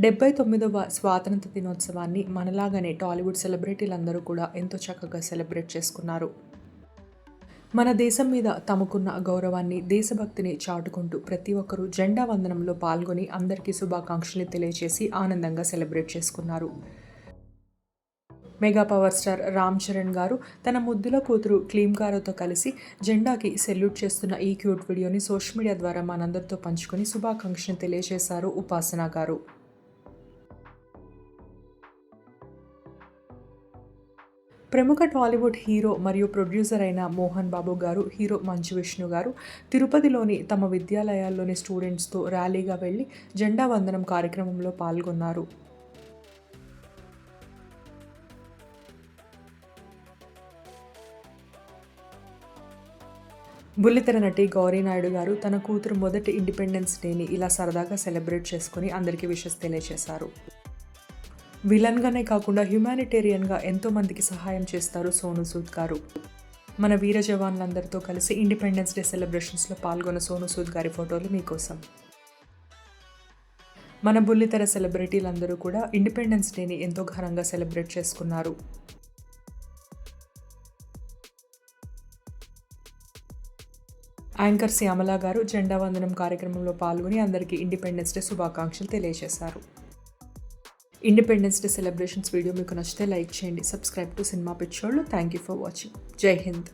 79వ స్వాతంత్ర దినోత్సవాన్ని మనలాగానే టాలీవుడ్ సెలబ్రిటీలందరూ కూడా ఎంతో చక్కగా సెలబ్రేట్ చేసుకున్నారు. మన దేశం మీద తమకున్న గౌరవాన్ని, దేశభక్తిని చాటుకుంటూ ప్రతి ఒక్కరూ జెండా వందనంలో పాల్గొని అందరికీ శుభాకాంక్షలు తెలియజేసి ఆనందంగా సెలబ్రేట్ చేసుకున్నారు. Mega power star Ram Charan గారు తన ముద్దుల కూతురు క్లీమ్ గారుతో కలిసి జెండాకి సెల్యూట్ చేస్తున్న ఈ క్యూట్ వీడియోని సోషల్ మీడియా ద్వారా మనందరితో పంచుకొని శుభాకాంక్షలు తెలియజేశారు ఉపాసన గారు. ప్రముఖ టాలీవుడ్ హీరో మరియు ప్రొడ్యూసర్ అయిన మోహన్ బాబు గారు, హీరో మంచు విష్ణు గారు తిరుపతిలోని తమ విద్యాలయాల్లోని స్టూడెంట్స్తో ర్యాలీగా వెళ్లి జెండా వందనం కార్యక్రమంలో పాల్గొన్నారు. బుల్లితెర నటి గౌరీ నాయుడు గారు తన కూతురు మొదటి ఇండిపెండెన్స్ డేని ఇలా సరదాగా సెలబ్రేట్ చేసుకుని అందరికీ విషెస్ తెలియజేశారు. విలన్గానే కాకుండా హ్యుమానిటేరియన్గా ఎంతోమందికి సహాయం చేస్తారు సోనూ సూద్ గారు. మన వీర జవాన్లందరితో కలిసి ఇండిపెండెన్స్ డే సెలబ్రేషన్స్లో పాల్గొన్న సోనూ సూద్ గారి ఫోటోలు మీకోసం. మన బుల్లితెర సెలబ్రిటీలందరూ కూడా ఇండిపెండెన్స్ డేని ఎంతో ఘనంగా సెలబ్రేట్ చేసుకున్నారు. యాంకర్ శ్యామల గారు జెండా వందనం కార్యక్రమంలో పాల్గొని అందరికీ ఇండిపెండెన్స్ డే శుభాకాంక్షలు తెలియజేశారు. ఇండిపెండెన్స్ డే సెలబ్రేషన్స్ వీడియో మీకు నచ్చితే లైక్ చేయండి. సబ్స్క్రైబ్ టు సినిమా పిచ్చోళ్ళు. Thank you for watching. జై హింద్.